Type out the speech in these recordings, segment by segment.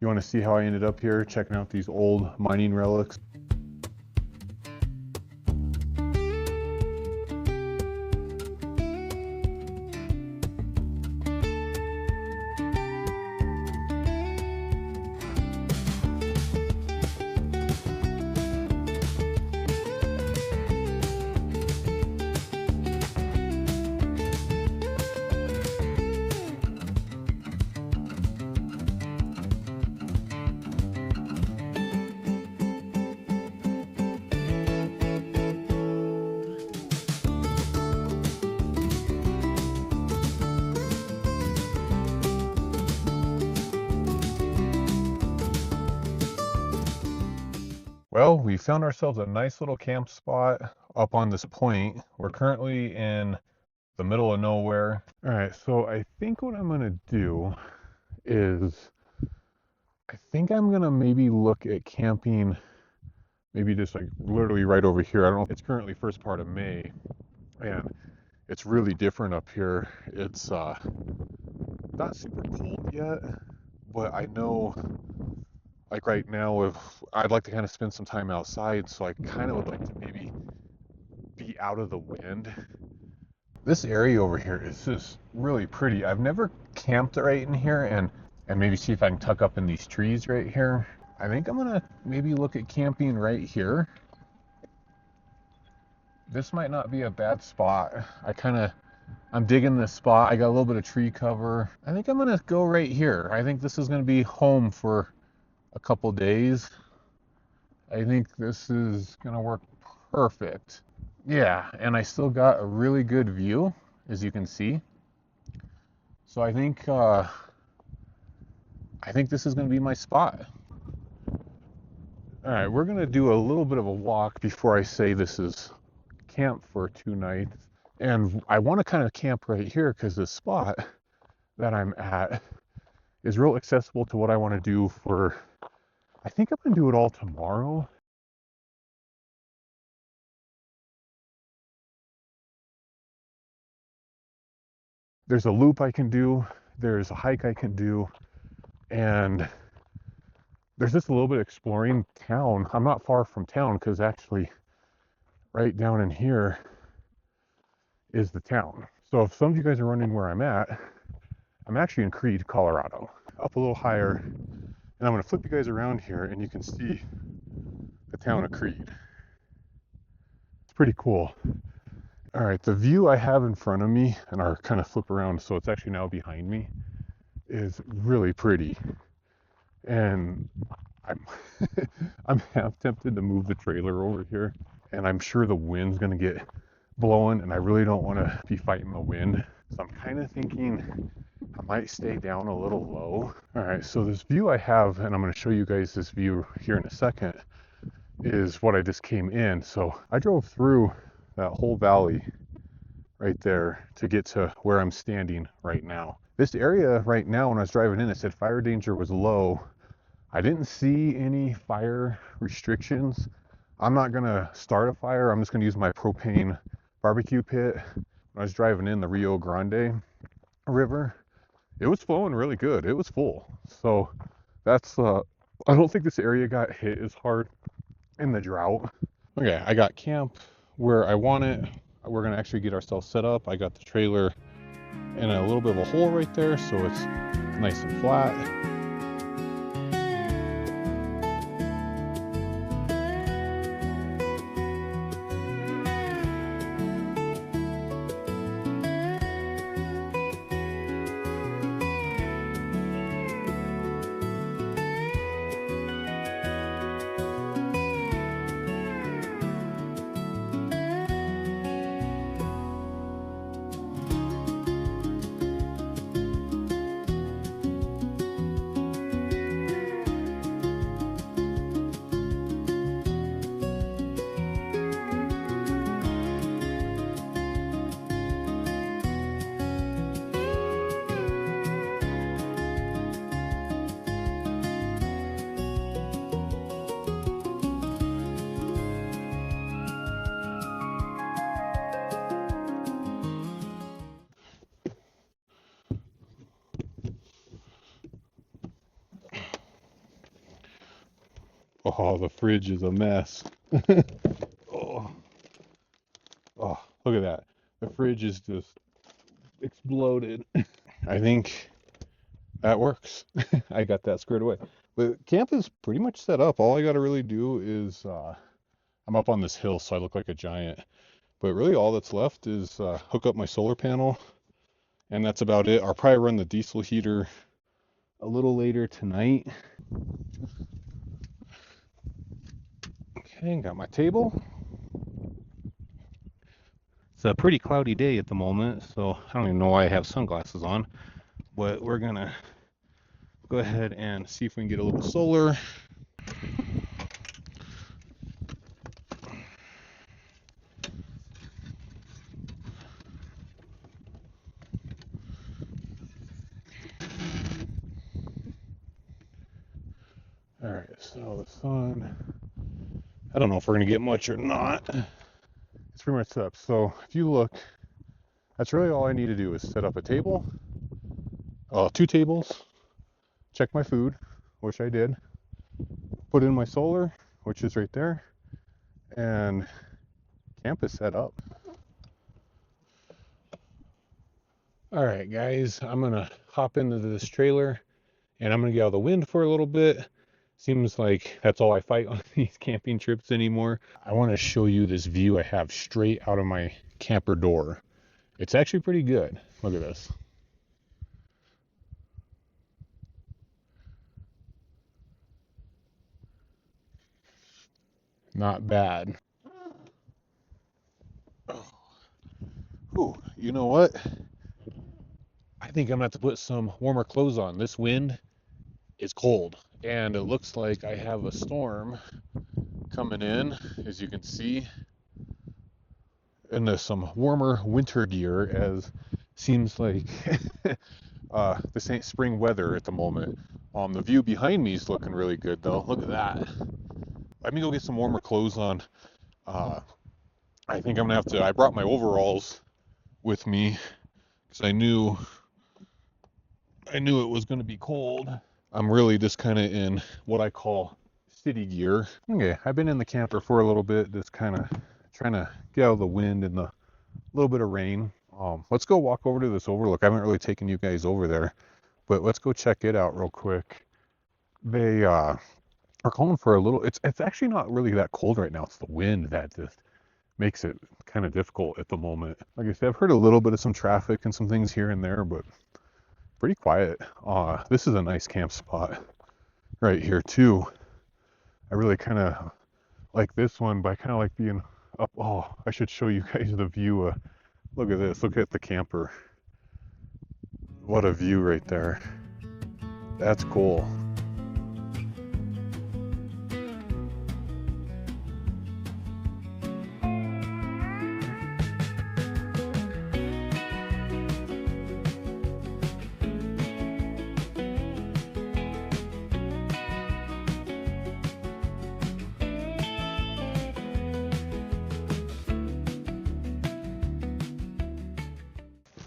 You want to see how I ended up here checking out these old mining relics? Well, we found ourselves a nice little camp spot up on this point. We're currently in the middle of nowhere. All right, so I think what I'm gonna do is I think I'm gonna maybe look at camping, maybe just like literally right over here. I don't know. It's currently first part of May, and it's really different up here. It's not super cold yet, but I know like right now if I'd like to kind of spend some time outside, so I kind of would like to maybe be out of the wind. This area over here is just really pretty. I've never camped right in here, and maybe see if I can tuck up in these trees right here. I think I'm gonna maybe look at camping right here. This might not be a bad spot. I'm digging this spot. I got a little bit of tree cover. I think I'm gonna go right here. I think this is gonna be home for a couple days. I think this is gonna work perfect. Yeah, and I still got a really good view, as you can see. So I think this is gonna be my spot. All right, we're gonna do a little bit of a walk before I say this is camp for 2 nights. And I want to kind of camp right here because the spot that I'm at is real accessible to what I want to do for, I think I'm gonna do it all tomorrow. There's a loop I can do, there's a hike I can do, and there's just a little bit of exploring town. I'm not far from town because actually right down in here is the town. So if some of you guys are wondering where I'm at, I'm actually in Creede, Colorado. Up a little higher, and I'm gonna flip you guys around here and you can see the town of Creede. It's pretty cool. All right, the view I have in front of me, and I'll kind of flip around so it's actually now behind me, is really pretty. And I'm I'm half tempted to move the trailer over here, and I'm sure the wind's gonna get blowing, and I really don't want to be fighting the wind. So I'm kind of thinking I might stay down a little low. All right, so this view I have, and I'm going to show you guys this view here in a second, is what I just came in. So I drove through that whole valley right there to get to where I'm standing right now. This area right now, when I was driving in, it said fire danger was low. I didn't see any fire restrictions. I'm not going to start a fire. I'm just going to use my propane barbecue pit. When I was driving in the Rio Grande River, it was flowing really good. It was full. So that's, I don't think this area got hit as hard in the drought. Okay, I got camp where I want it. We're gonna actually get ourselves set up. I got the trailer in a little bit of a hole right there, so it's nice and flat. Oh, the fridge is a mess. Oh, oh, look at that. The fridge is just exploded. I think that works. I got that squared away. But camp is pretty much set up. All I got to really do is I'm up on this hill, so I look like a giant. But really, all that's left is hook up my solar panel, and that's about it. I'll probably run the diesel heater a little later tonight. Okay, got my table. It's a pretty cloudy day at the moment, so I don't even know why I have sunglasses on. But we're gonna go ahead and see if we can get a little solar. All right, so the sun, I don't know if we're gonna get much or not. It's pretty much set up. So if you look, that's really all I need to do is set up a table, two tables, check my food, which I did, put in my solar, which is right there, and camp is set up. All right, guys, I'm gonna hop into this trailer and I'm gonna get out of the wind for a little bit. Seems like that's all I fight on these camping trips anymore. I want to show you this view I have straight out of my camper door. It's actually pretty good. Look at this. Not bad. Ooh, you know what? I think I'm gonna have to put some warmer clothes on. This wind is cold, and it looks like I have a storm coming in, as you can see. And there's some warmer winter gear, as seems like this ain't spring weather at the moment. The view behind me is looking really good though. Look at that. Let me go get some warmer clothes on. Uh, I think I'm gonna have to. I brought my overalls with me because I knew it was gonna be cold. I'm really just kind of in what I call city gear. Okay, I've been in the camper for a little bit, just kind of trying to get out of the wind and the little bit of rain. Let's go walk over to this overlook. I haven't really taken you guys over there, but let's go check it out real quick. They are calling for a little. It's actually not really that cold right now. It's the wind that just makes it kind of difficult at the moment. Like I said, I've heard a little bit of some traffic and some things here and there, but pretty quiet. This is a nice camp spot right here too. I really kind of like this one, but I kind of like being up. Oh, I should show you guys the view. Look at this. Look at the camper. What a view right there. That's cool.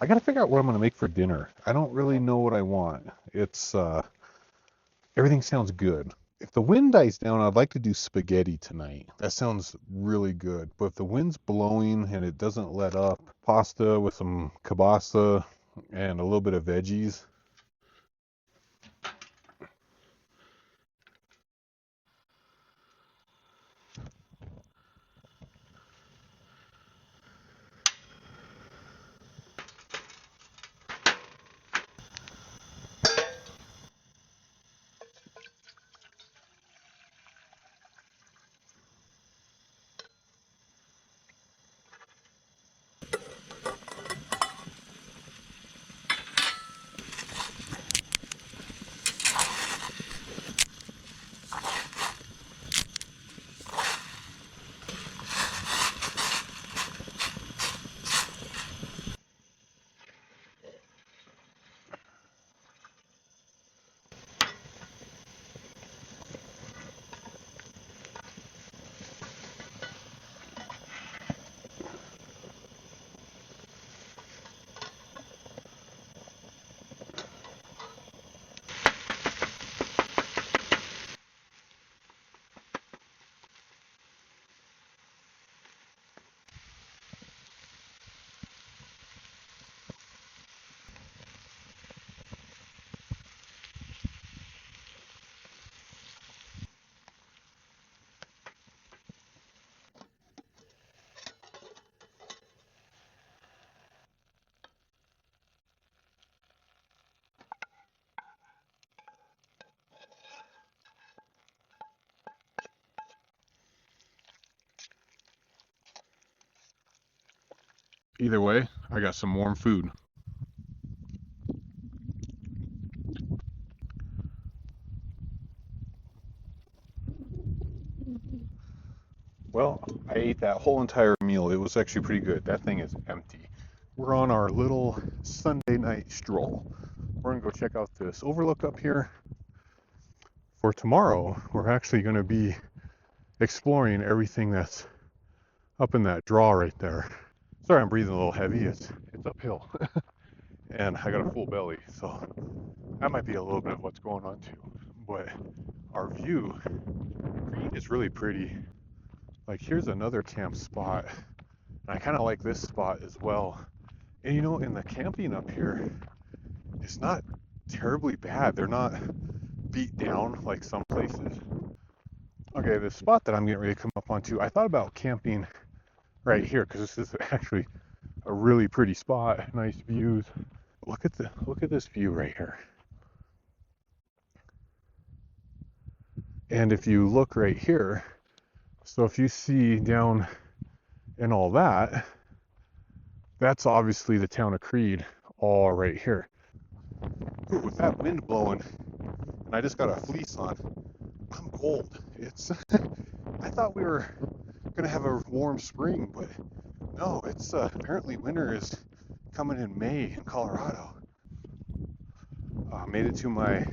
I gotta figure out what I'm gonna make for dinner. I don't really know what I want. It's everything sounds good. If the wind dies down, I'd like to do spaghetti tonight. That sounds really good. But if the wind's blowing and it doesn't let up, pasta with some kielbasa and a little bit of veggies. Either way, I got some warm food. Well, I ate that whole entire meal. It was actually pretty good. That thing is empty. We're on our little Sunday night stroll. We're gonna go check out this overlook up here. For tomorrow, we're actually gonna be exploring everything that's up in that draw right there. Sorry, I'm breathing a little heavy. It's uphill, and I got a full belly, so that might be a little bit of what's going on too. But our view is really pretty. Like here's another camp spot, and I kind of like this spot as well. And you know, in the camping up here, it's not terribly bad. They're not beat down like some places. Okay, the spot that I'm getting ready to come up onto, I thought about camping right here because this is actually a really pretty spot, nice views. Look at this view right here. And if you look right here, so if you see down in all that, that's obviously the town of Creede, all right here. Ooh, with that wind blowing, and I just got a fleece on, I'm cold. It's I thought we were gonna have a warm spring, but no, it's apparently winter is coming in May in Colorado. Made it to my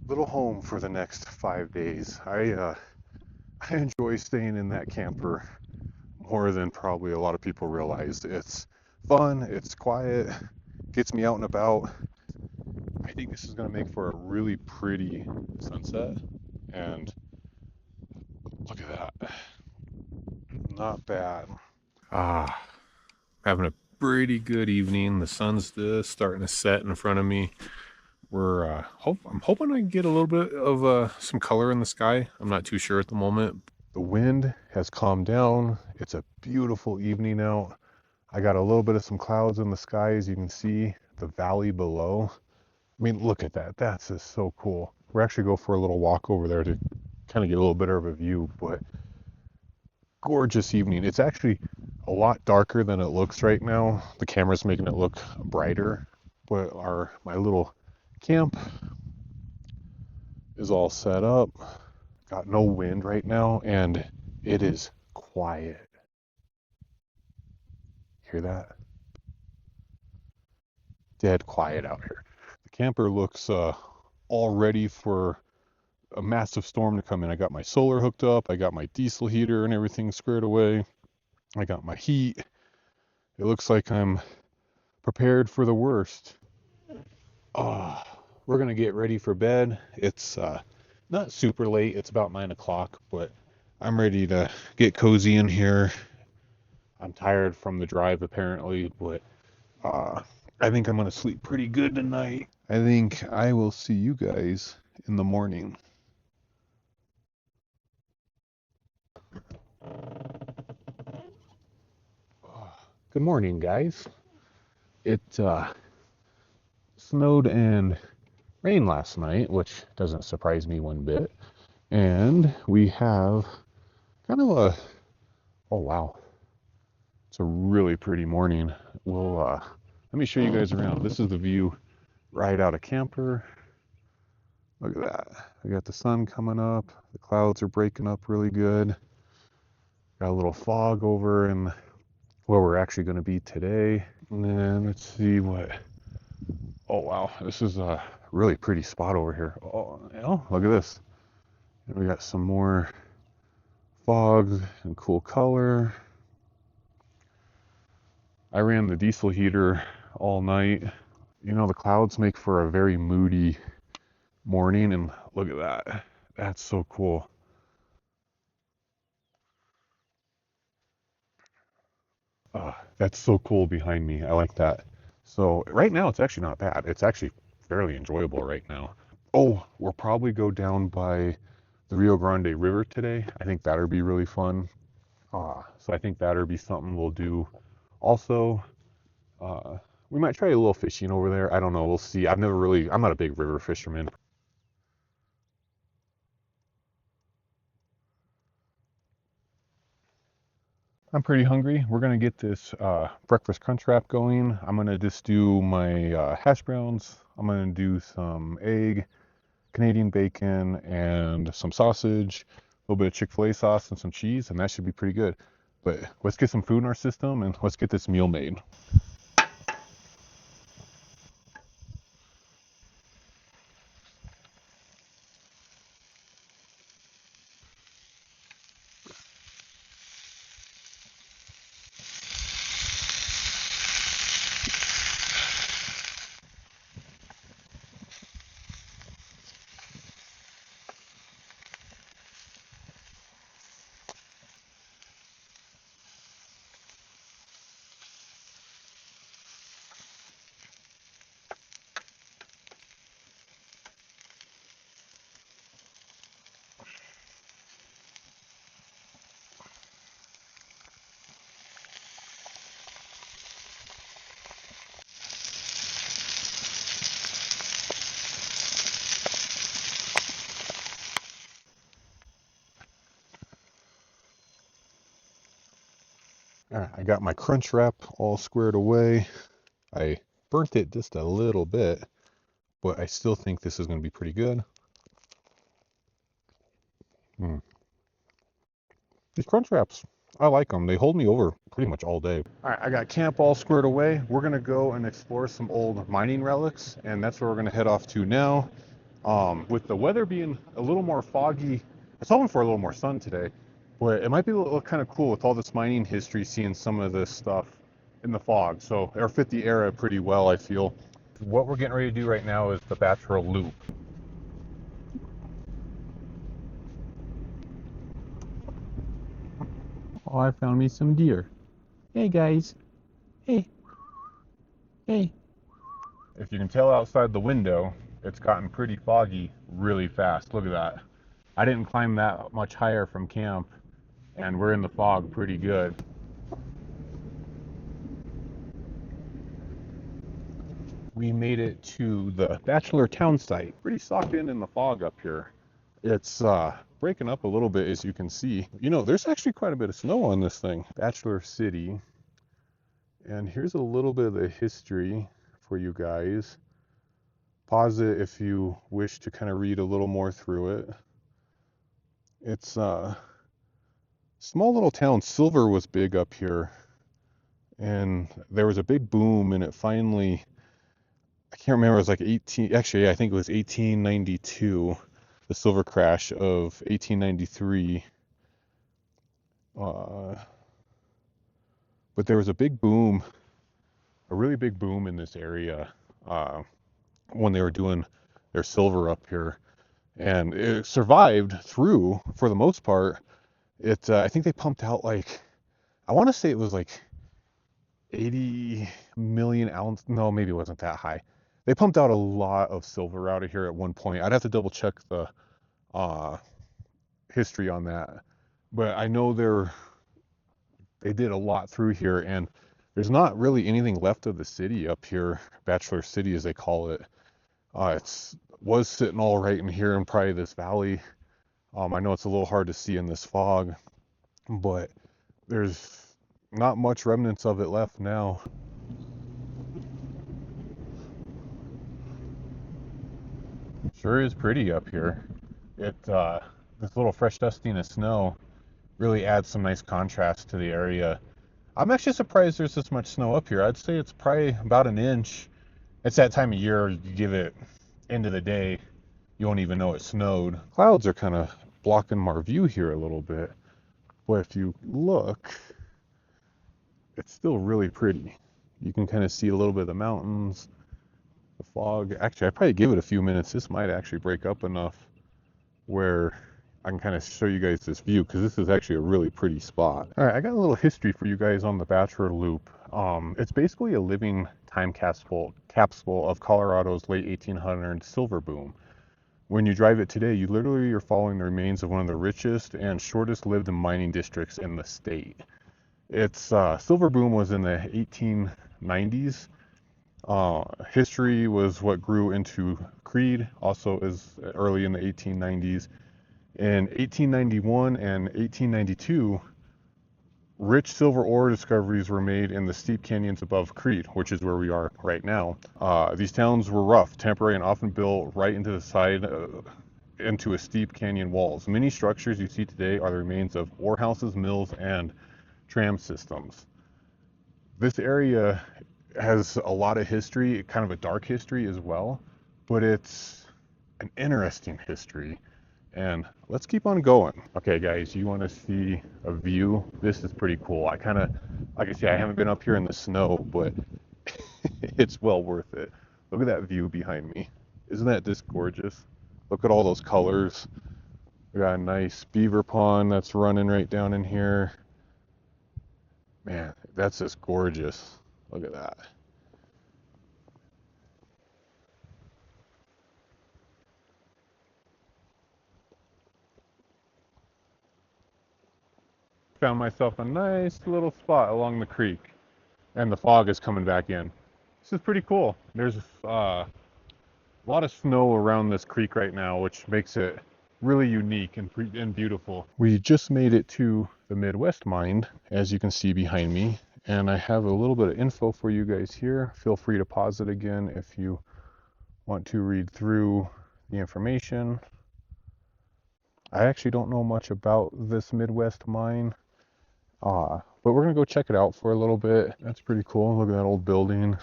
little home for the next 5 days. I enjoy staying in that camper more than probably a lot of people realize. It's fun, it's quiet, gets me out and about. I think this is going to make for a really pretty sunset. And look at that. Not bad. Having a pretty good evening. The sun's just starting to set in front of me. I'm hoping I can get a little bit of some color in the sky. I'm not too sure at the moment. The wind has calmed down. It's a beautiful evening out. I got a little bit of some clouds in the sky, as you can see the valley below. I mean, look at that. That's just so cool. We're actually go for a little walk over there to kind of get a little bit of a view, but gorgeous evening. It's actually a lot darker than it looks right now. The camera's making it look brighter, but my little camp is all set up. Got no wind right now, and it is quiet. Hear that? Dead quiet out here. The camper looks all ready for a massive storm to come in. I got my solar hooked up. I got my diesel heater and everything squared away. I got my heat. It looks like I'm prepared for the worst. We're gonna get ready for bed. It's not super late. It's about 9 o'clock, but I'm ready to get cozy in here. I'm tired from the drive apparently, but I think I'm gonna sleep pretty good tonight. I think I will see you guys in the morning. Good morning, guys. It snowed and rained last night, which doesn't surprise me one bit. And we have kind of oh wow, it's a really pretty morning. Let me show you guys around. This is the view right out of camper. Look at that. We got the sun coming up. The clouds are breaking up really good. Got a little fog over in where we're actually going to be today. And then let's see what. Oh wow, this is a really pretty spot over here. Oh, look at this. And we got some more fog and cool color. I ran the diesel heater all night. You know, the clouds make for a very moody morning, and look at that. That's so cool. That's so cool behind me. I like that. So right now it's actually not bad. It's actually fairly enjoyable right now. Oh, we'll probably go down by the Rio Grande River today. I think that'll be really fun. So I think that'll be something we'll do. Also, we might try a little fishing over there. I don't know. We'll see. I'm not a big river fisherman. I'm pretty hungry. We're gonna get this breakfast crunch wrap going. I'm gonna just do my hash browns. I'm gonna do some egg, Canadian bacon, and some sausage, a little bit of Chick-fil-A sauce and some cheese, and that should be pretty good. But let's get some food in our system and let's get this meal made. All right, I got my crunch wrap all squared away. I burnt it just a little bit, but I still think this is going to be pretty good. Mm. These crunch wraps, I like them. They hold me over pretty much all day. All right, I got camp all squared away. We're going to go and explore some old mining relics, and that's where we're going to head off to now. With the weather being a little more foggy, I was hoping for a little more sun today, but it might be a little kind of cool with all this mining history, seeing some of this stuff in the fog. So it'll fit the era pretty well, I feel. What we're getting ready to do right now is the Bachelor Loop. Oh, I found me some deer. Hey guys. Hey. Hey. If you can tell outside the window, it's gotten pretty foggy really fast. Look at that. I didn't climb that much higher from camp, and we're in the fog pretty good. We made it to the Bachelor town site. Pretty socked in the fog up here. It's breaking up a little bit, as you can see. You know, there's actually quite a bit of snow on this thing. Bachelor City. And here's a little bit of the history for you guys. Pause it if you wish to kind of read a little more through it. It's small little town. Silver was big up here, and there was a big boom, and it finally, I can't remember, it was like 18, actually I think it was 1892, the silver crash of 1893. uh, but there was a big boom, a really big boom in this area, uh, when they were doing their silver up here, and it survived through for the most part. I think they pumped out like, I want to say it was like 80 million ounce. No, maybe it wasn't that high. They pumped out a lot of silver out of here at one point. I'd have to double check the uh, history on that, but I know they did a lot through here, and there's not really anything left of the city up here, Bachelor City as they call it. It's was sitting all right in here in probably this valley. I know it's a little hard to see in this fog, but there's not much remnants of it left now. Sure is pretty up here. This little fresh dusting of snow really adds some nice contrast to the area. I'm actually surprised there's this much snow up here. I'd say it's probably about an inch. It's that time of year, you give it end of the day, you won't even know it snowed. Clouds are kind of blocking my view here a little bit, but if you look, it's still really pretty. You can kind of see a little bit of the mountains, the fog. Actually, I'd probably give it a few minutes. This might actually break up enough where I can kind of show you guys this view, because this is actually a really pretty spot. All right, I got a little history for you guys on the Bachelor Loop. It's basically a living time capsule of Colorado's late 1800s silver boom. When you drive it today, you literally are following the remains of one of the richest and shortest lived mining districts in the state. Its silver boom was in the 1890s. History was what grew into Creede, also is early in the 1890s. In 1891 and 1892, Rich silver ore discoveries were made in the steep canyons above Creede, which is where we are right now. These towns were rough, temporary, and often built right into the side into a steep canyon walls. Many structures you see today are the remains of ore houses, mills, and tram systems. This area has a lot of history, kind of a dark history as well, but it's an interesting history. And let's keep on going. Okay, guys, you want to see a view? This is pretty cool. Like I say, I haven't been up here in the snow, but it's well worth it. Look at that view behind me. Isn't that just gorgeous? Look at all those colors. We got a nice beaver pond that's running right down in here. Man, that's just gorgeous. Look at that. Found myself a nice little spot along the creek, and the fog is coming back in. This is pretty cool. There's a lot of snow around this creek right now, which makes it really unique and beautiful. We just made it to the Midwest Mine, as you can see behind me, and I have a little bit of info for you guys here. Feel free to pause it again if you want to read through the information. I actually don't know much about this Midwest Mine. But we're gonna go check it out for a little bit. That's pretty cool. Look at that old building.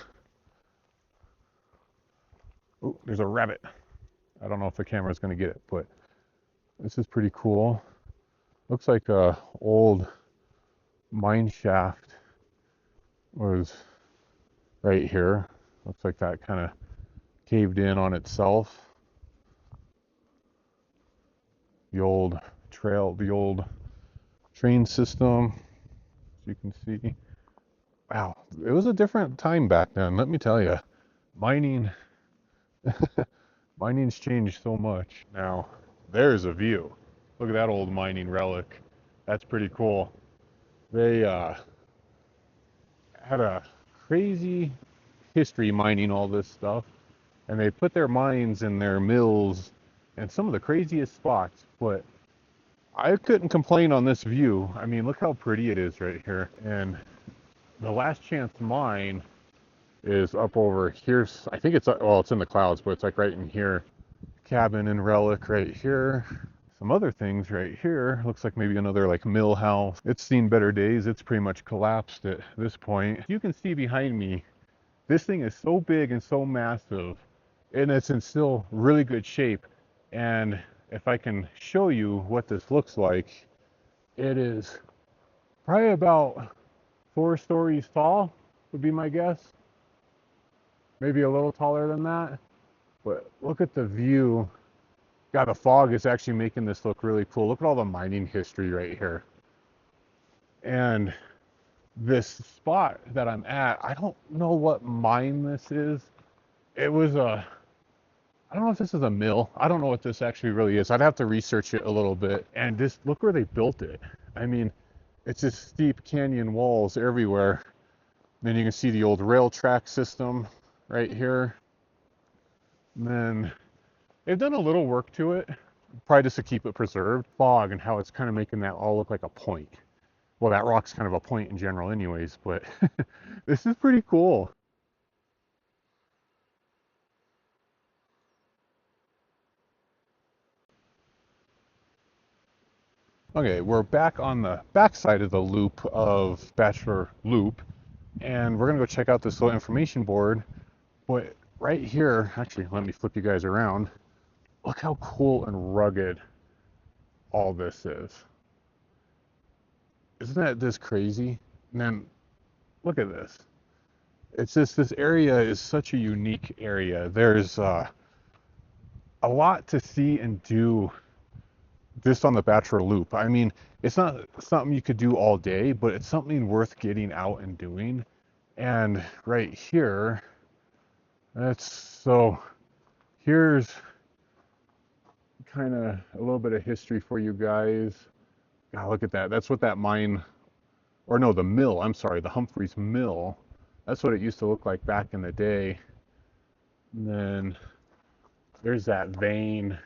Oh, there's a rabbit. I don't know if the camera's gonna get it, but this is pretty cool. Looks like a old mine shaft was right here. Looks like that kind of caved in on itself. The old train system, as you can see. Wow, it was a different time back then, let me tell you. Mining, mining's changed so much. Now, there's a view. Look at that old mining relic. That's pretty cool. They had a crazy history mining all this stuff, and they put their mines and their mills in some of the craziest spots, but I couldn't complain on this view. I mean, look how pretty it is right here. And the Last Chance Mine is up over here. I think it's, well, it's in the clouds, but it's like right in here. Cabin and relic right here. Some other things right here. Looks like maybe another like mill house. It's seen better days. It's pretty much collapsed at this point. You can see behind me, this thing is so big and so massive, and it's in still really good shape. And if I can show you what this looks like, it is probably about 4 stories tall, would be my guess. Maybe a little taller than that. But look at the view. God, the fog is actually making this look really cool. Look at all the mining history right here. And this spot that I'm at, I don't know what mine this is. It was a, I don't know if this is a mill. I don't know what this actually really is. I'd have to research it a little bit. And just look where they built it. I mean, it's just steep canyon walls everywhere. Then you can see the old rail track system right here. And then they've done a little work to it, probably just to keep it preserved. Fog and how it's kind of making that all look like a point. Well, that rock's kind of a point in general anyways, but this is pretty cool. Okay, we're back on the back side of the loop of Bachelor Loop, and we're gonna go check out this little information board. But right here, actually, let me flip you guys around. Look how cool and rugged all this is. Isn't that just crazy? And then look at this. It's just, this area is such a unique area. There's a lot to see and do just on the Bachelor Loop. I mean, it's not something you could do all day, but it's something worth getting out and doing. And right here, here's kind of a little bit of history for you guys. God, look at that. That's what that mine, or no, the mill, I'm sorry, the Humphreys Mill. That's what it used to look like back in the day. And then there's that vein,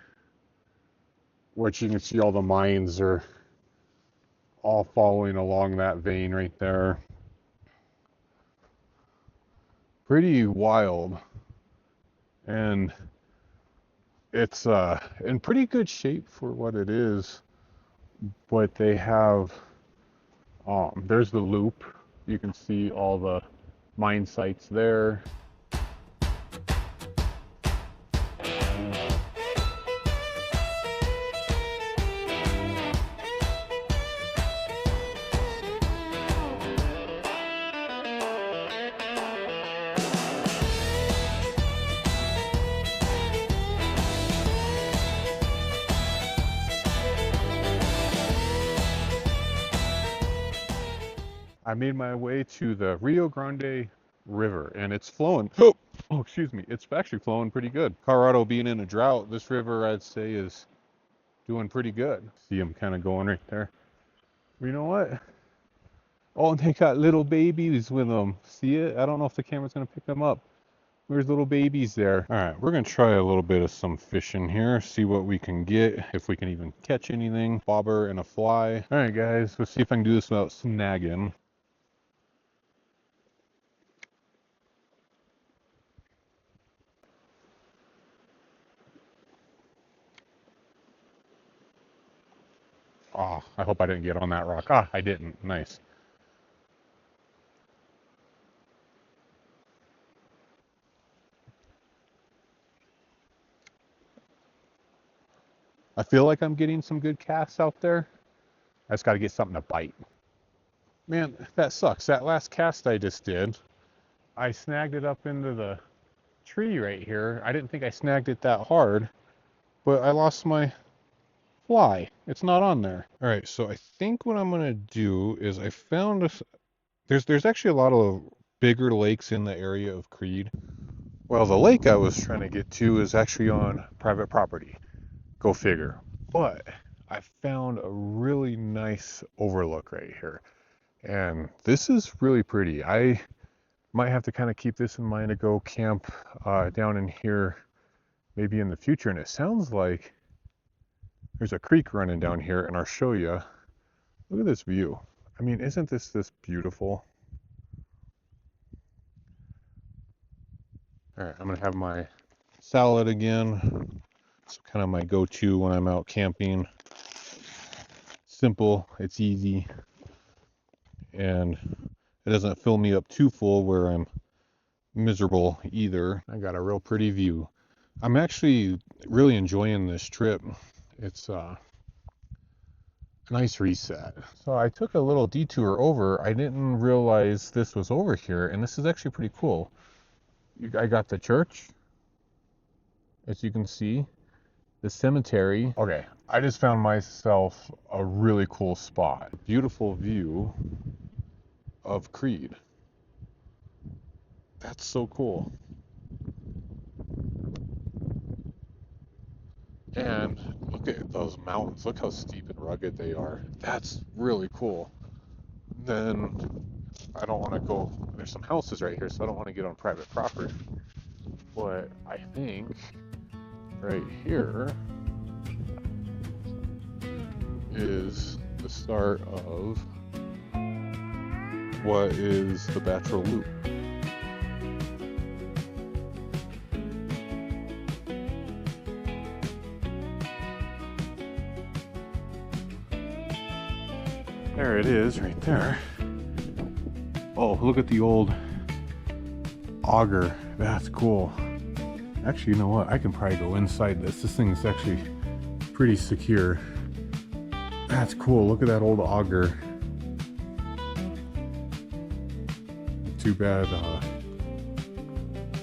which you can see all the mines are all following along that vein right there. Pretty wild. And it's in pretty good shape for what it is. But they have, there's the loop. You can see all the mine sites there. I made my way to the Rio Grande River, and it's flowing. Oh, excuse me. It's actually flowing pretty good. Colorado being in a drought, this river, I'd say, is doing pretty good. See them kind of going right there. You know what? Oh, and they got little babies with them. See it? I don't know if the camera's going to pick them up. There's little babies there. All right, we're going to try a little bit of some fishing here, see what we can get, if we can even catch anything. Bobber and a fly. All right, guys, let's see if I can do this without snagging. Oh, I hope I didn't get on that rock. Ah, I didn't. Nice. I feel like I'm getting some good casts out there. I just got to get something to bite. Man, that sucks. That last cast I just did, I snagged it up into the tree right here. I didn't think I snagged it that hard, but I lost my fly. It's not on there. All right, so I think what I'm gonna do is I found there's actually a lot of bigger lakes in the area of Creede. Well, the lake I was trying to get to is actually on private property. Go figure. But I found a really nice overlook right here. And this is really pretty. I might have to kind of keep this in mind to go camp down in here maybe in the future. And it sounds like there's a creek running down here, and I'll show you. Look at this view. I mean, isn't this beautiful? All right, I'm gonna have my salad again. It's kind of my go-to when I'm out camping. Simple, it's easy, and it doesn't fill me up too full where I'm miserable either. I got a real pretty view. I'm actually really enjoying this trip. It's a nice reset. So I took a little detour over. I didn't realize this was over here, and this is actually pretty cool. I got the church, as you can see, the cemetery. Okay, I just found myself a really cool spot. Beautiful view of Creede. That's so cool. And look at those mountains. Look how steep and rugged they are. That's really cool. Then I don't want to go, there's some houses right here, so I don't want to get on private property. But I think right here is the start of what is the Bachelor Loop. There it is, right there. Oh, look at the old auger. That's cool. Actually, you know what? I can probably go inside this. This thing is actually pretty secure. That's cool. Look at that old auger. Too bad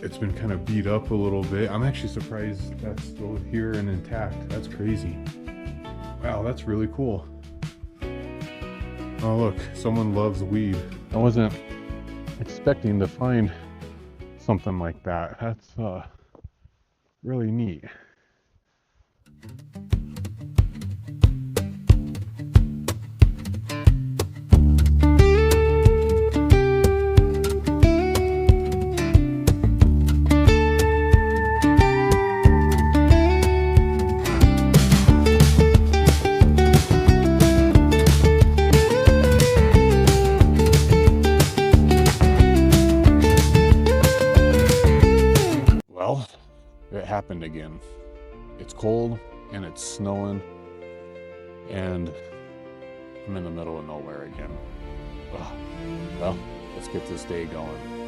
it's been kind of beat up a little bit. I'm actually surprised that's still here and intact. That's crazy. Wow, that's really cool. Oh look, someone loves weed. I wasn't expecting to find something like that. That's really neat. happened again. It's cold and it's snowing and I'm in the middle of nowhere again. Ugh. Well, let's get this day going.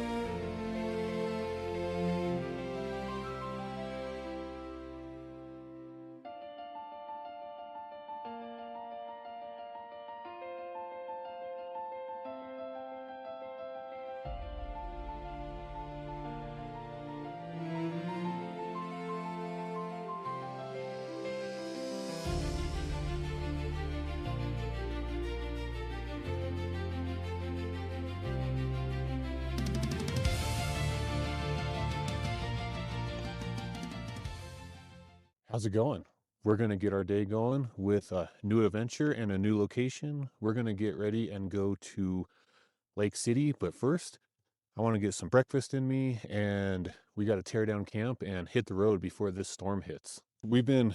How's it going? We're going to get our day going with a new adventure and a new location. We're going to get ready and go to Lake City, but first, I want to get some breakfast in me, and we got to tear down camp and hit the road before this storm hits. We've been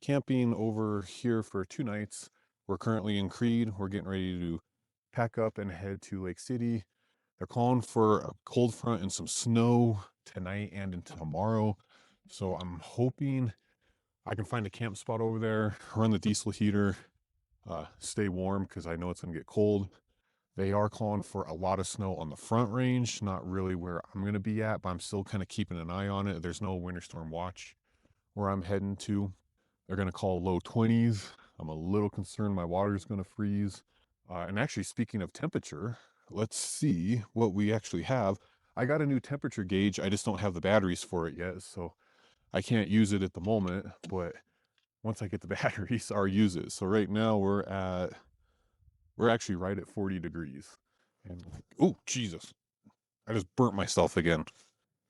camping over here for 2 nights. We're currently in Creede. We're getting ready to pack up and head to Lake City. They're calling for a cold front and some snow tonight and into tomorrow. So I'm hoping I can find a camp spot over there, run the diesel heater, stay warm because I know it's going to get cold. They are calling for a lot of snow on the front range, not really where I'm going to be at, but I'm still kind of keeping an eye on it. There's no winter storm watch where I'm heading to. They're going to call low 20s. I'm a little concerned my water is going to freeze. And actually, speaking of temperature, let's see what we actually have. I got a new temperature gauge. I just don't have the batteries for it yet, so I can't use it at the moment, but once I get the batteries, I'll use it. So right now we're actually right at 40 degrees. And oh, Jesus. I just burnt myself again.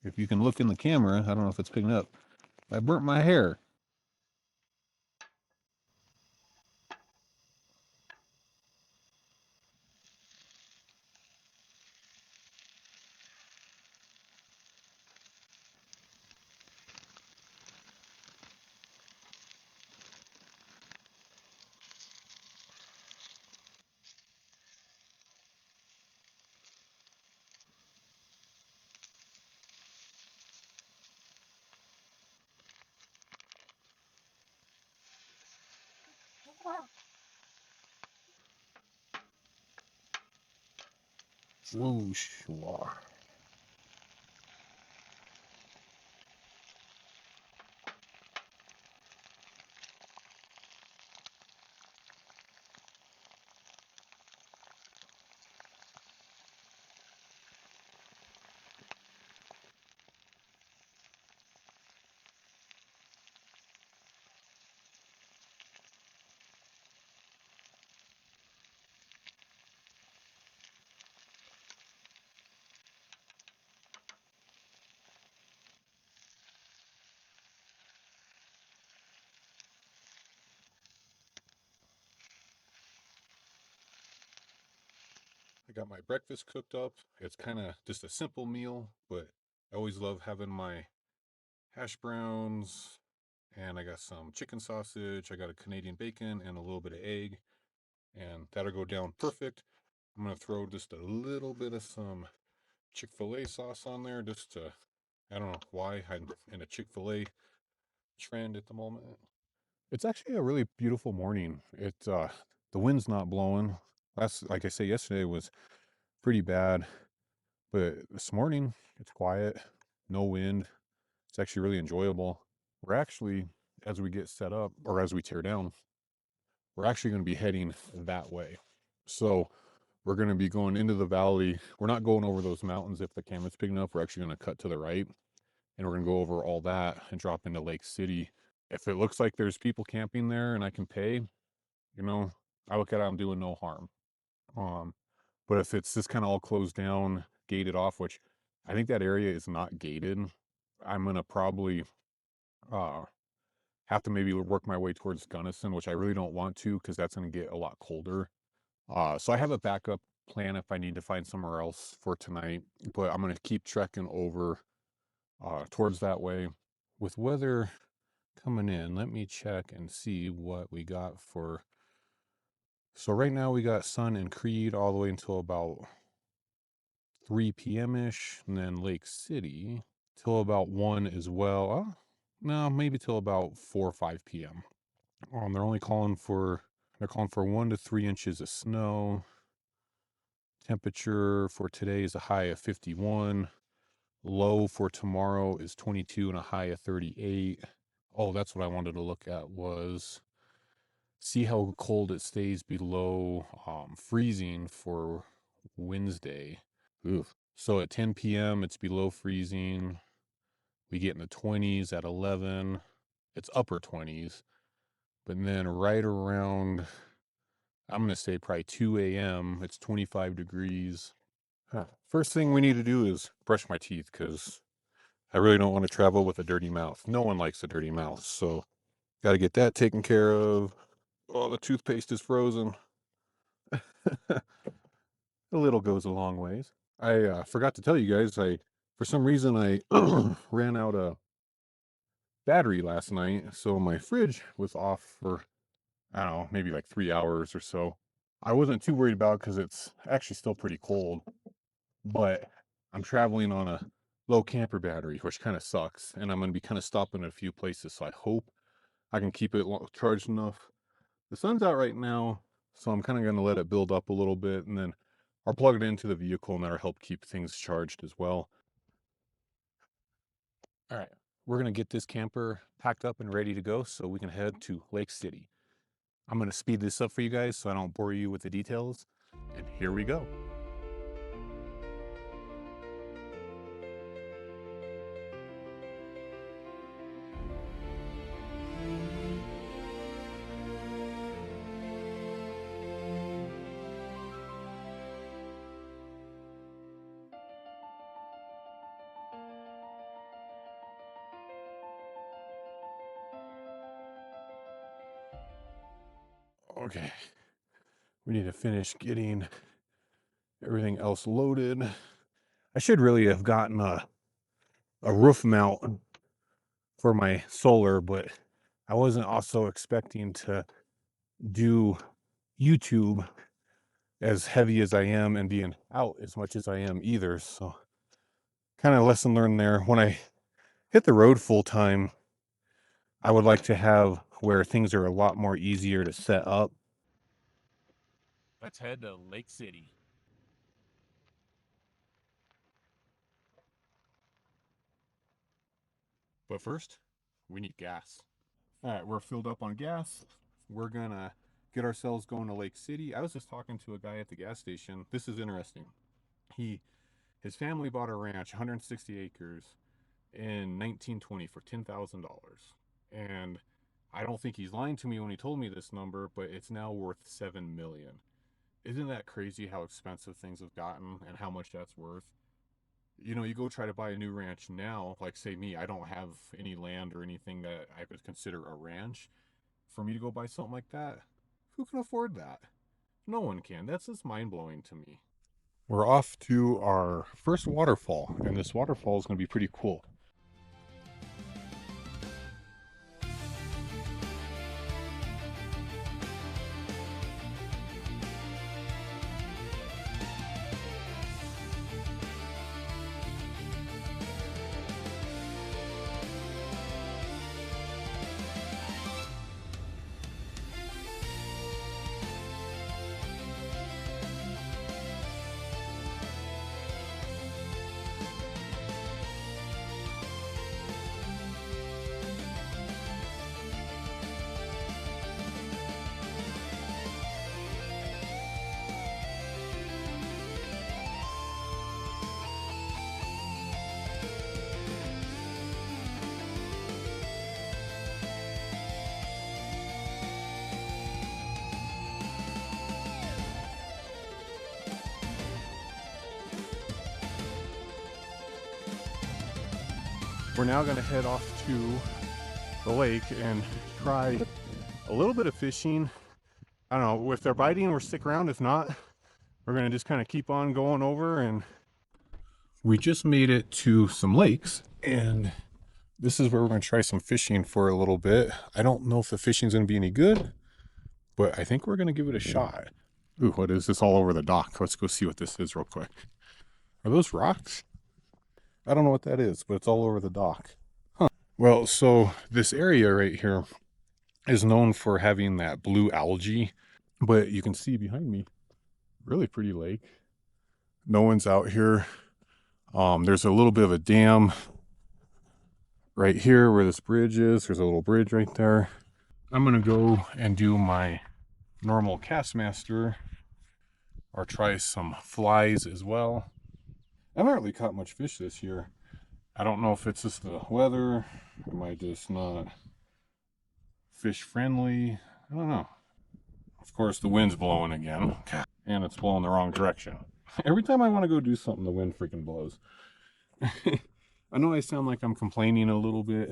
If you can look in the camera, I don't know if it's picking up. I burnt my hair. Whoosh. I got my breakfast cooked up. It's kind of just a simple meal, but I always love having my hash browns, and I got some chicken sausage. I got a Canadian bacon and a little bit of egg, and that'll go down perfect. I'm going to throw just a little bit of some Chick-fil-A sauce on there just to, I don't know why, I'm in a Chick-fil-A trend at the moment. It's actually a really beautiful morning. The wind's not blowing. Like I say, yesterday was pretty bad, but this morning it's quiet, no wind. It's actually really enjoyable. We're actually, as we get set up or as we tear down, we're actually going to be heading that way. So we're going to be going into the valley. We're not going over those mountains if the camera's big enough. We're actually going to cut to the right and we're going to go over all that and drop into Lake City. If it looks like there's people camping there and I can pay, I look at it, I'm doing no harm. Um, but if it's just kind of all closed down, gated off, which I think that area is not gated, I'm going to probably uh, have to maybe work my way towards Gunnison, which I really don't want to because that's going to get a lot colder. So I have a backup plan if I need to find somewhere else for tonight, but I'm going to keep trekking over towards that way. With weather coming in, let me check and see what we got for. So right now we got sun and Creede all the way until about 3 p.m. ish, and then Lake City till about 1 as well. no, maybe till about 4 or 5 p.m. They're calling for 1 to 3 inches of snow. Temperature for today is a high of 51. Low for tomorrow is 22 and a high of 38. Oh, that's what I wanted to look at, was see how cold it stays below freezing for Wednesday. Oof. So at 10 p.m. it's below freezing. We get in the 20s at 11. It's upper 20s. But then right around, I'm going to say probably 2 a.m., it's 25 degrees. First thing we need to do is brush my teeth, because I really don't want to travel with a dirty mouth. No one likes a dirty mouth, so got to get that taken care of. Oh, the toothpaste is frozen. A little goes a long ways. I forgot to tell you guys, for some reason I ran out of battery last night, so my fridge was off for, I don't know, maybe like 3 hours or so. I wasn't too worried about it because it's actually still pretty cold, but I'm traveling on a low camper battery, which kind of sucks, and I'm going to be kind of stopping at a few places, so I hope I can keep it charged enough. The sun's out right now, so I'm kind of going to let it build up a little bit, and then I'll plug it into the vehicle, and that'll help keep things charged as well. All right, we're going to get this camper packed up and ready to go so we can head to Lake City. I'm going to speed this up for you guys so I don't bore you with the details, and here we go. Okay, we need to finish getting everything else loaded. I should really have gotten a roof mount for my solar, but I wasn't also expecting to do YouTube as heavy as I am and being out as much as I am either. So kind of lesson learned there. When I hit the road full time, I would like to have where things are a lot more easier to set up. Let's head to Lake City. But first, we need gas. All right, we're filled up on gas. We're gonna get ourselves going to Lake City. I was just talking to a guy at the gas station. This is interesting. His family bought a ranch, 160 acres, in 1920 for $10,000. And I don't think he's lying to me when he told me this number, but it's now worth $7 million. Isn't that crazy how expensive things have gotten and how much that's worth? You know, you go try to buy a new ranch now, like say me, I don't have any land or anything that I could consider a ranch. For me to go buy something like that, who can afford that? No one can. That's just mind blowing to me. We're off to our first waterfall, and this waterfall is going to be pretty cool. We're now going to head off to the lake and try a little bit of fishing. I don't know, if they're biting, we'll stick around. If not, we're going to just kind of keep on going over. And we just made it to some lakes, and this is where we're going to try some fishing for a little bit. I don't know if the fishing's going to be any good, but I think we're going to give it a shot. Ooh, what is this all over the dock? Let's go see what this is real quick. Are those rocks? I don't know what that is, but it's all over the dock. Huh. Well, so this area right here is known for having that blue algae, but you can see behind me, really pretty lake. No one's out here. There's a little bit of a dam right here where this bridge is. There's a little bridge right there. I'm gonna go and do my normal Castmaster or try some flies as well. I haven't really caught much fish this year. I don't know if it's just the weather. Am I just not fish friendly? I don't know. Of course, the wind's blowing again, and it's blowing the wrong direction. Every time I want to go do something, the wind freaking blows. I know I sound like I'm complaining a little bit,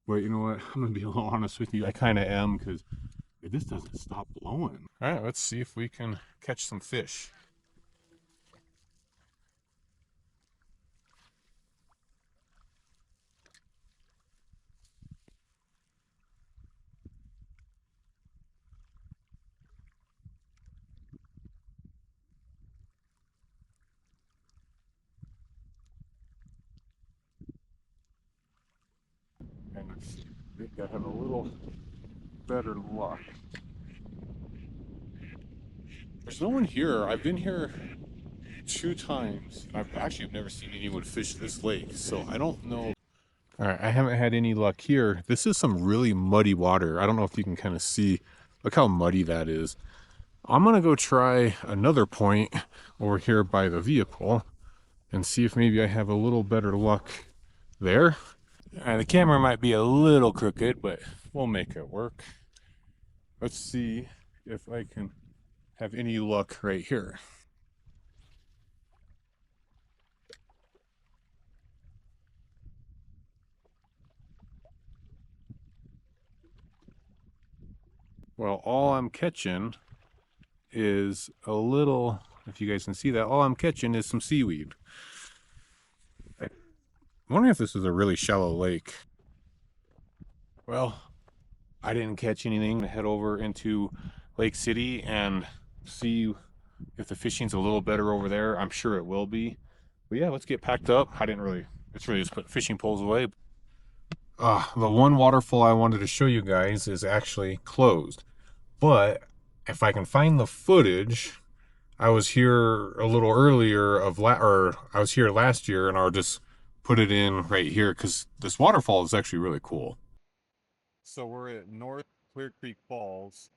but you know what? I'm gonna be a little honest with you. I kind of am, because it just doesn't stop blowing. All right, let's see if we can catch some fish. And I think I have a little better luck. There's no one here. I've been here 2 times. I've actually never seen anyone fish this lake, so I don't know. All right, I haven't had any luck here. This is some really muddy water. I don't know if you can kind of see. Look how muddy that is. I'm gonna go try another point over here by the vehicle and see if maybe I have a little better luck there. The camera might be a little crooked, but we'll make it work. Let's see if I can have any luck right here. Well, all I'm catching is a little, if you guys can see that, all I'm catching is some seaweed. I'm wondering if this is a really shallow lake. Well, I didn't catch anything. To head over into Lake City and see if the fishing's a little better over there. I'm sure it will be. But yeah, let's get packed up. It's really just put fishing poles away. The one waterfall I wanted to show you guys is actually closed. But if I can find the footage, I was here a little earlier or I was here last year, and I'll just put it in right here because this waterfall is actually really cool. So we're at North Clear Creek Falls.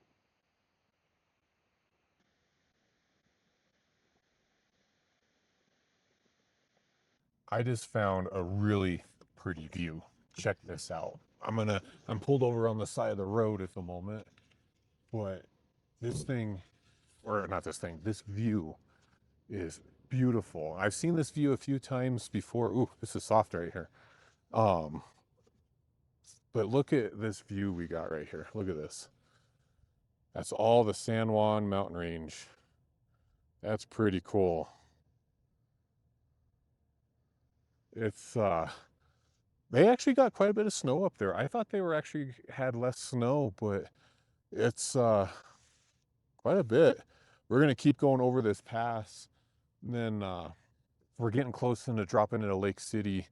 I just found a really pretty view. Check this out. I'm pulled over on the side of the road at the moment, but this thing, or not this thing, this view is beautiful. I've seen this view a few times before. Ooh, this is soft right here. Um, but look at this view we got right here. Look at this. That's all the San Juan mountain range. That's pretty cool. It's they actually got quite a bit of snow up there. I thought they were actually had less snow, but it's quite a bit. We're gonna keep going over this pass, and then we're getting close into dropping into Lake City.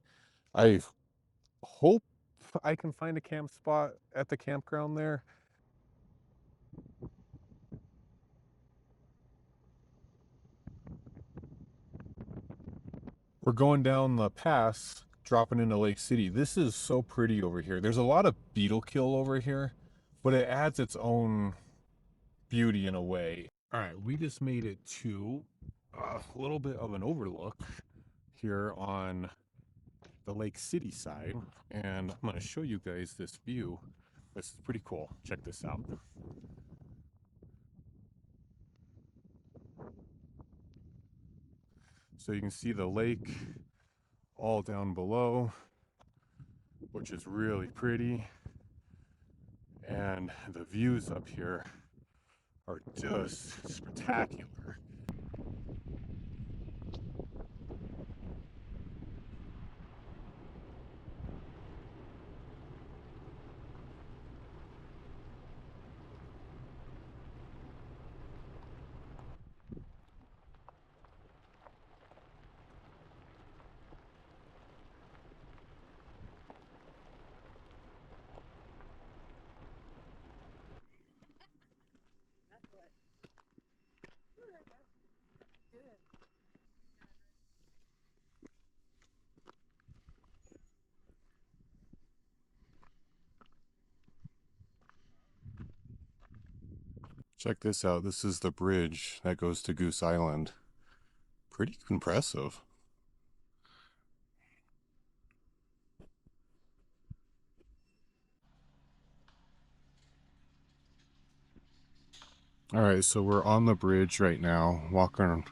I hope I can find a camp spot at the campground there. We're going down the pass, dropping into Lake City. This is so pretty over here. There's a lot of beetle kill over here, but it adds its own beauty in a way. All right, we just made it to a little bit of an overlook here on the Lake City side, and I'm going to show you guys this view. This is pretty cool. Check this out. So you can see the lake all down below, which is really pretty, and the views up here are just spectacular. Check this out. This is the bridge that goes to Goose Island. Pretty impressive. All right, so we're on the bridge right now, walking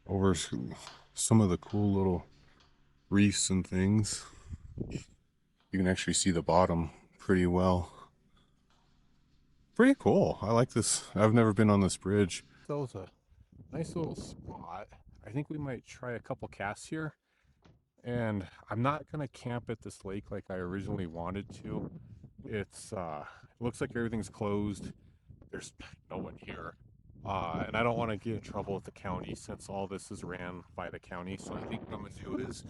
over some of the cool little reefs and things. You can actually see the bottom pretty well. Pretty cool. I like this. I've never been on this bridge. That was a nice little spot. I think we might try a couple casts here. And I'm not gonna camp at this lake like I originally wanted to. It looks like everything's closed. There's no one here. And I don't want to get in trouble with the county since all this is ran by the county. So I think what I'm gonna do is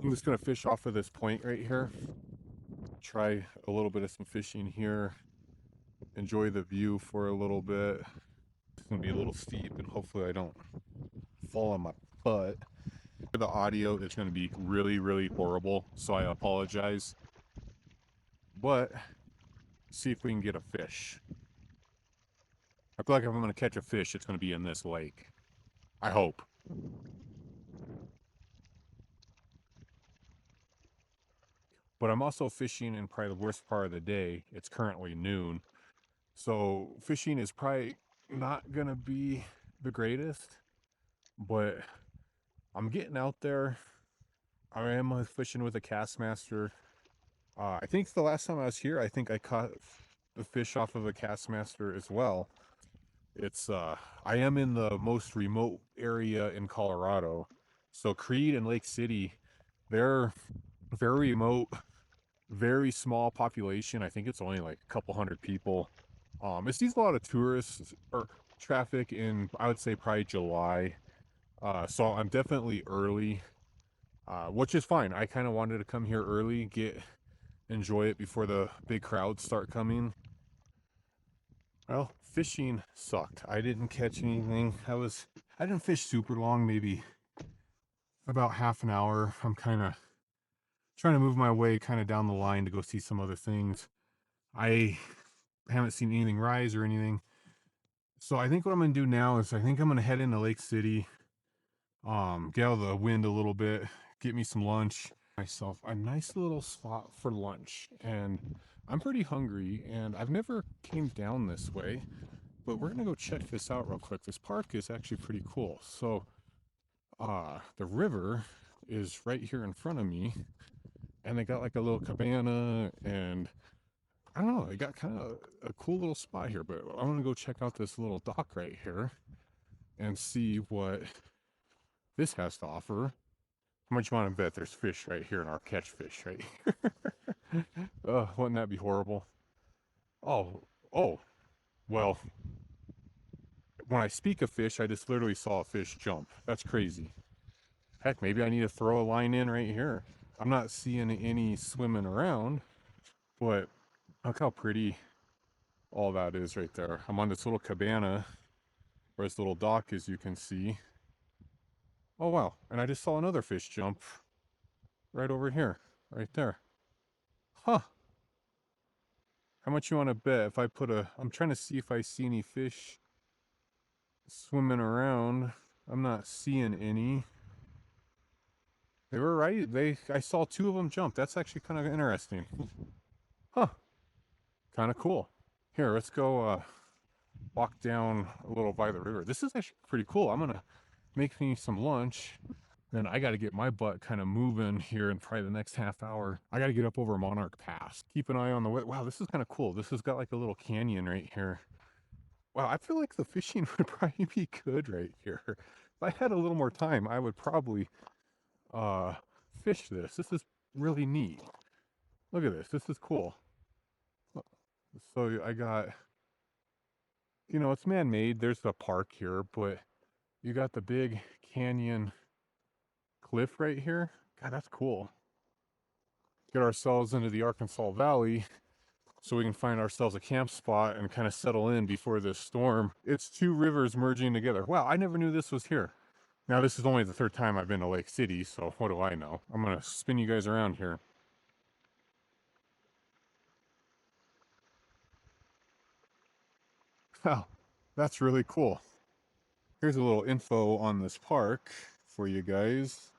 I'm just gonna fish off of this point right here. Try a little bit of some fishing here. Enjoy the view for a little bit. It's gonna be a little steep and hopefully I don't fall on my butt. The audio is going to be really, really horrible, so I apologize. But see if we can get a fish. I feel like if I'm going to catch a fish, it's going to be in this lake. I hope. But I'm also fishing in probably the worst part of the day. It's currently noon. So fishing is probably not going to be the greatest. But I'm getting out there. I am fishing with a cast master. I think the last time I was here, I think I caught the fish off of a cast master as well. It's I am in the most remote area in Colorado. So Creede and Lake City, they're very remote, very small population. I think it's only like a couple hundred people. It sees a lot of tourists or traffic in, I would say, probably July. So I'm definitely early, which is fine. I kind of wanted to come here early, enjoy it before the big crowds start coming. Well, fishing sucked. I didn't catch anything. I didn't fish super long, maybe about half an hour. I'm kind of trying to move my way kind of down the line to go see some other things. I haven't seen anything rise or anything. So I think what I'm going to do now is I think I'm going to head into Lake City, get out of the wind a little bit, get me some lunch, myself a nice little spot for lunch. And I'm pretty hungry and I've never came down this way, but we're gonna go check this out real quick. This park is actually pretty cool. So the river is right here in front of me and they got like a little cabana and I don't know, they got kind of a cool little spot here, but I want to go check out this little dock right here and see what this has to offer. How much you want to bet there's fish right here in our catch fish right here? Wouldn't that be horrible? Oh, well, when I speak of fish, I just literally saw a fish jump. That's crazy. Heck, maybe I need to throw a line in right here. I'm not seeing any swimming around, but look how pretty all that is right there. I'm on this little cabana, or this little dock, as you can see. Oh, wow. And I just saw another fish jump right over here, right there. Huh. How much you want to bet if I I'm trying to see if I see any fish swimming around. I'm not seeing any. They were right. I saw two of them jump. That's actually kind of interesting. Huh. Kind of cool. Here, let's go walk down a little by the river. This is actually pretty cool. I'm gonna make me some lunch. Then I got to get my butt kind of moving here in probably the next half hour. I got to get up over Monarch Pass. Keep an eye on the way. Wow, this is kind of cool. This has got like a little canyon right here. Wow, I feel like the fishing would probably be good right here. If I had a little more time, I would probably fish this. This is really neat. Look at this. This is cool. So I got, it's man-made. There's the park here, but you got the big canyon cliff right here. God, that's cool. Get ourselves into the Arkansas Valley so we can find ourselves a camp spot and kind of settle in before this storm. It's two rivers merging together. Wow, I never knew this was here. Now, this is only the third time I've been to Lake City, so what do I know? I'm going to spin you guys around here. Wow, that's really cool. Here's a little info on this park for you guys.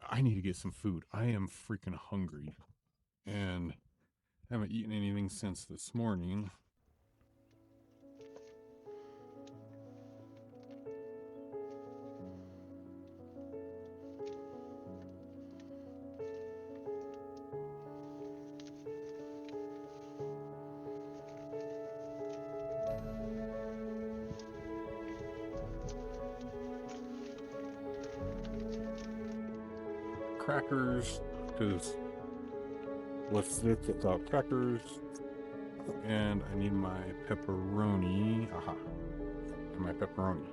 I need to get some food. I am freaking hungry and haven't eaten anything since this morning. Crackers, because let's sit without crackers. And I need my pepperoni. Aha. And my pepperoni.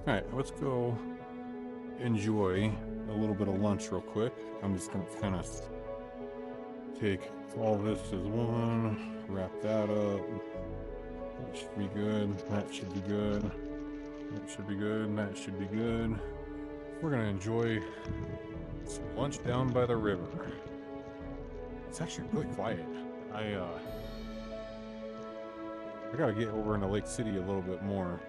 Alright, let's go enjoy a little bit of lunch real quick. I'm just going to kind of take all this as one, wrap that up. That should be good. That should be good. That should be good. That should be good. We're going to enjoy some lunch down by the river. It's actually really quiet. I gotta get over into Lake City a little bit more.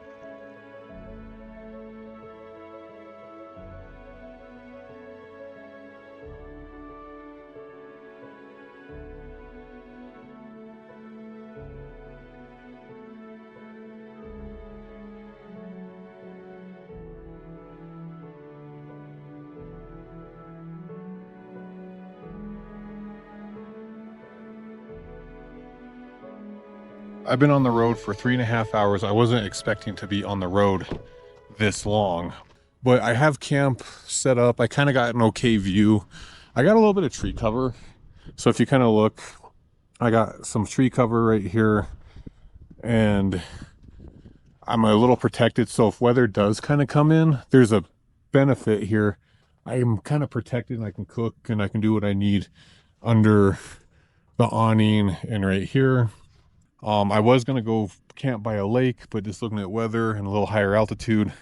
I've been on the road for 3.5 hours. I wasn't expecting to be on the road this long, but I have camp set up. I kind of got an okay view. I got a little bit of tree cover. So if you kind of look, I got some tree cover right here and I'm a little protected. So if weather does kind of come in, there's a benefit here. I am kind of protected and I can cook and I can do what I need under the awning and right here. I was going to go camp by a lake, but just looking at weather and a little higher altitude,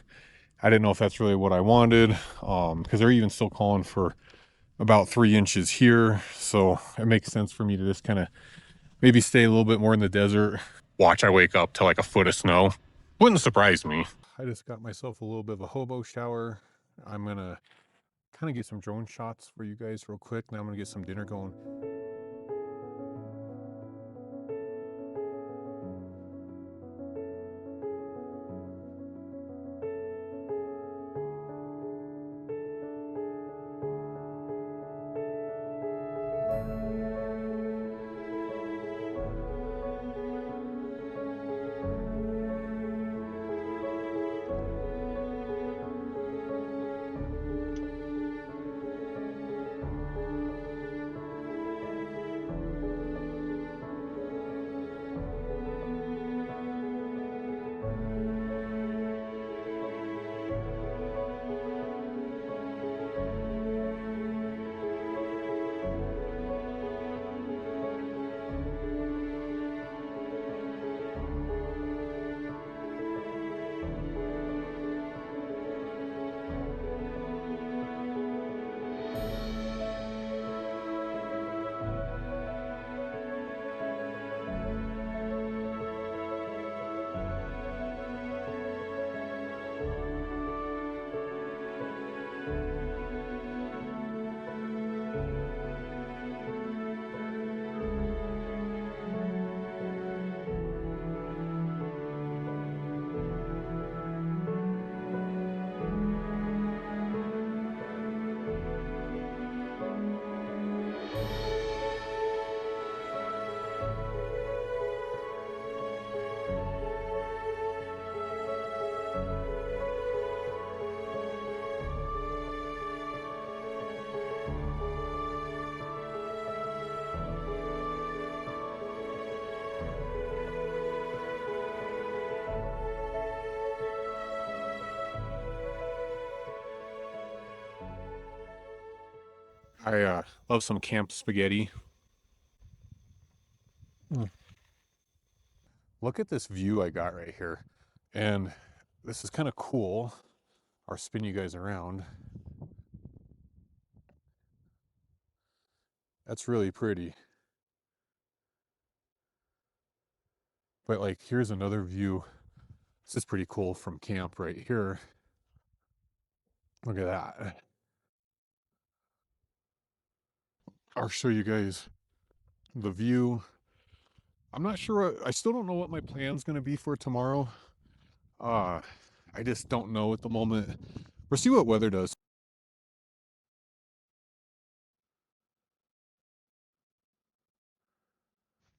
I didn't know if that's really what I wanted. Because they're even still calling for about 3 inches here. So it makes sense for me to just kind of maybe stay a little bit more in the desert. Watch, I wake up to like a foot of snow. Wouldn't surprise me. I just got myself a little bit of a hobo shower. I'm going to kind of get some drone shots for you guys real quick. Now I'm going to get some dinner going. I love some camp spaghetti. Look at this view I got right here. And this is kind of cool. I'll spin you guys around. That's really pretty. But like, here's another view. This is pretty cool from camp right here. Look at that. I'll show you guys the view. I'm not sure. I still don't know what my plan's going to be for tomorrow. Uh, I just don't know at the moment. We'll see what weather does.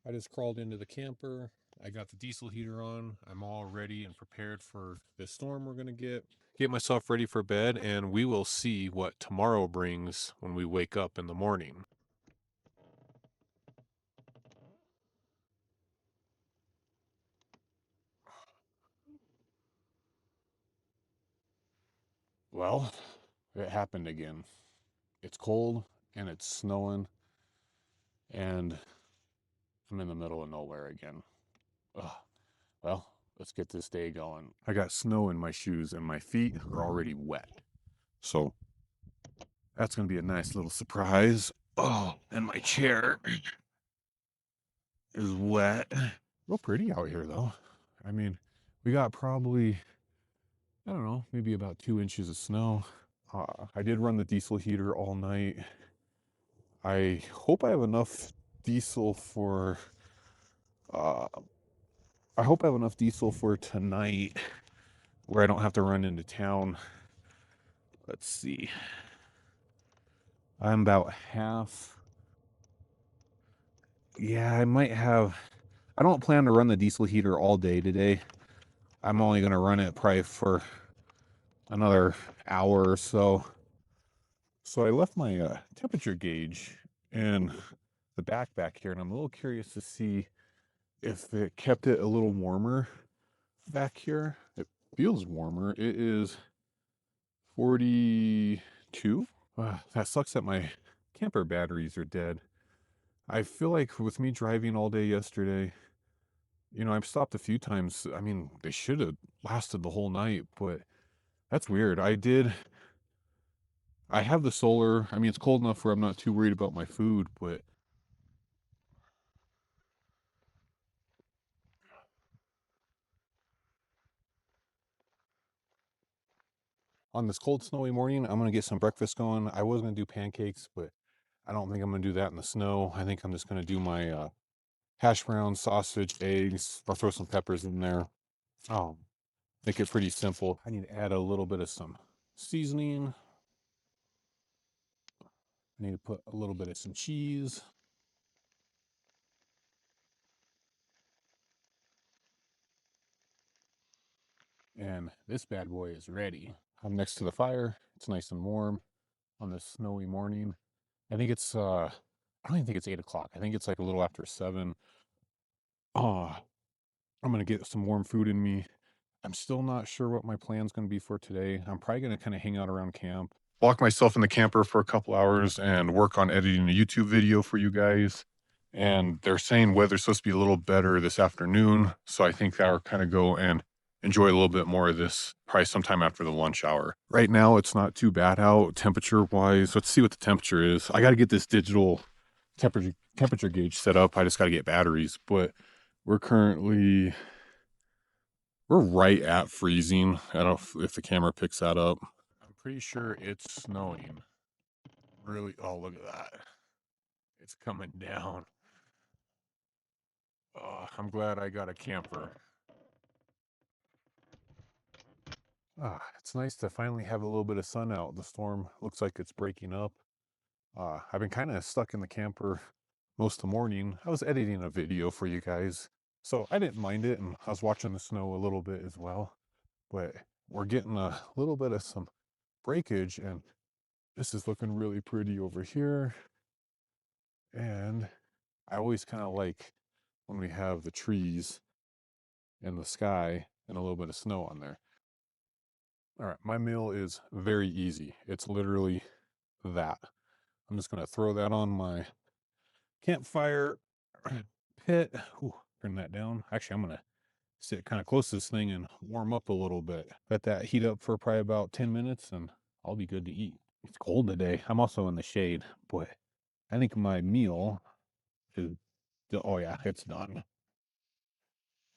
I just crawled into the camper. I got the diesel heater on. I'm all ready and prepared for this storm we're going to get. Get myself ready for bed, and we will see what tomorrow brings when we wake up in the morning. Well, it happened again. It's cold and it's snowing, and I'm in the middle of nowhere again. Ugh. Well, let's get this day going. I got snow in my shoes and my feet are already wet. So that's going to be a nice little surprise. Oh, and my chair is wet. Real pretty out here, though. I mean, we got probably, I don't know, maybe about 2 inches of snow. I did run the diesel heater all night. I hope I have enough diesel for, uh, I hope I have enough diesel for tonight where I don't have to run into town. Let's see. I'm about half. Yeah, I might have. I don't plan to run the diesel heater all day today. I'm only going to run it probably for another hour or so. So I left my temperature gauge in the back here, and I'm a little curious to see if it kept it a little warmer back here. It feels warmer. It is 42. That sucks that my camper batteries are dead. I feel like with me driving all day yesterday, I've stopped a few times. I mean, they should have lasted the whole night, but that's weird. I have the solar. I mean, it's cold enough where I'm not too worried about my food, but on this cold, snowy morning, I'm going to get some breakfast going. I was going to do pancakes, but I don't think I'm going to do that in the snow. I think I'm just going to do my hash browns, sausage, eggs. I'll throw some peppers in there. Oh, make it pretty simple. I need to add a little bit of some seasoning. I need to put a little bit of some cheese. And this bad boy is ready. I'm next to the fire. It's nice and warm on this snowy morning. I think it's I don't even think it's 8 o'clock. I think it's like a little after 7. Oh, I'm gonna get some warm food in me. I'm still not sure what my plan's gonna be for today. I'm probably gonna kind of hang out around camp, lock myself in the camper for a couple hours and work on editing a YouTube video for you guys. And they're saying weather's supposed to be a little better this afternoon. So I think I'll kind of go and enjoy a little bit more of this probably sometime after the lunch hour. Right now, it's not too bad out temperature wise. Let's see what the temperature is. I got to get this digital temperature gauge set up. I just got to get batteries, but we're right at freezing. I don't know if the camera picks that up. I'm pretty sure it's snowing. Really, oh, look at that. It's coming down. Oh, I'm glad I got a camper. It's nice to finally have a little bit of sun out. The storm looks like it's breaking up. I've been kind of stuck in the camper most of the morning. I was editing a video for you guys, so I didn't mind it, and I was watching the snow a little bit as well. But we're getting a little bit of some breakage, and this is looking really pretty over here. And I always kind of like when we have the trees and the sky and a little bit of snow on there. All right, my meal is very easy. It's literally that. I'm just gonna throw that on my campfire pit. Ooh, turn that down. Actually, I'm gonna sit kind of close to this thing and warm up a little bit. Let that heat up for probably about 10 minutes and I'll be good to eat. It's cold today. I'm also in the shade, but I think my meal is, oh yeah, it's done.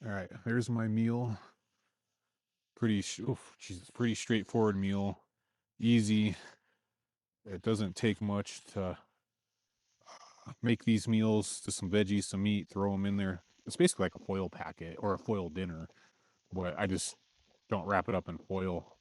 All right, there's my meal. Pretty, pretty straightforward meal. Easy. It doesn't take much to make these meals. Just some veggies, some meat, throw them in there. It's basically like a foil packet or a foil dinner, but I just don't wrap it up in foil.